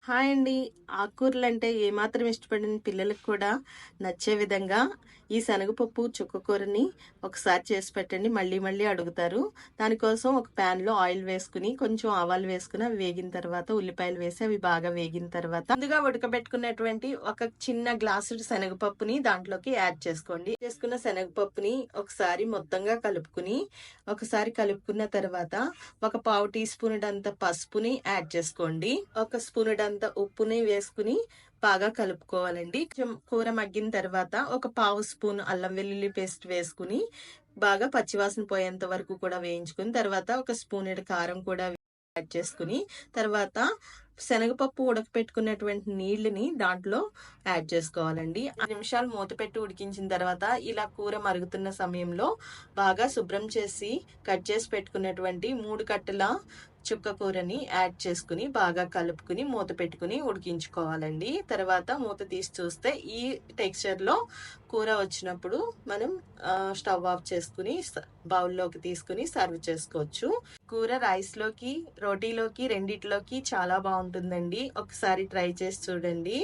Hi అండి. ఆకుకూరలంటే ఏమాత్రం ఇష్టపడని పిల్లలకు కూడా నచ్చే విధంగా ఈ శనగపప్పు చుక్కకూరని ఒకసారి చేసి పెట్టండి. మళ్ళీ మళ్ళీ అడుగుతారు. దానికోసం ఒక ప్యాన్‌లో ఆయిల్ వేసుకుని, కొంచెం ఆవాలు వేసుకుని, అవి వేగిన తర్వాత ఉల్లిపాయలు వేసి అవి బాగా వేగిన తర్వాత ముందుగా ఉడకబెట్టుకున్నటువంటి ఒక చిన్న గ్లాసుడు శనగపప్పుని దాంట్లోకి యాడ్ చేసుకోండి. చేసుకున్న శనగపప్పుని ఒకసారి మొత్తంగా కలుపుకుని, ఒకసారి కలుపుకున్న తర్వాత ఒక పావు టీ స్పూనుడంత పసుపుని యాడ్ చేసుకోండి. ఒక స్పూనుడంత ఉప్పుని వేసుకుని బాగా కలుపుకోవాలండి. కొంచెం కూర మగ్గిన తర్వాత ఒక పావు స్పూన్ అల్లం వెల్లుల్లి పేస్ట్ వేసుకుని బాగా పచ్చివాసన పోయేంత వరకు కూడా వేయించుకుని తర్వాత ఒక స్పూనెడు కారం కూడా యాడ్ చేసుకుని తర్వాత శనగపప్పు ఉడకపెట్టుకున్నటువంటి నీళ్ళని దాంట్లో యాడ్ చేసుకోవాలండి. 5 నిమిషాలు మూత పెట్టి ఉడికించిన తర్వాత ఇలా కూర మరుగుతున్న సమయంలో బాగా శుభ్రం చేసి కట్ చేసి పెట్టుకున్నటువంటి 3 కట్టల చుక్క కూరని యాడ్ చేసుకుని బాగా కలుపుకుని మూత పెట్టుకుని ఉడికించుకోవాలండి. తర్వాత మూత తీసి చూస్తే ఈ టెక్స్చర్లో కూర వచ్చినప్పుడు మనం స్టవ్ ఆఫ్ చేసుకుని బౌల్లోకి తీసుకుని సర్వ్ చేసుకోవచ్చు. కూర రైస్లోకి, రోటీలోకి రెండిట్లోకి చాలా బాగుంటుందండి. ఒకసారి ట్రై చేసి చూడండి.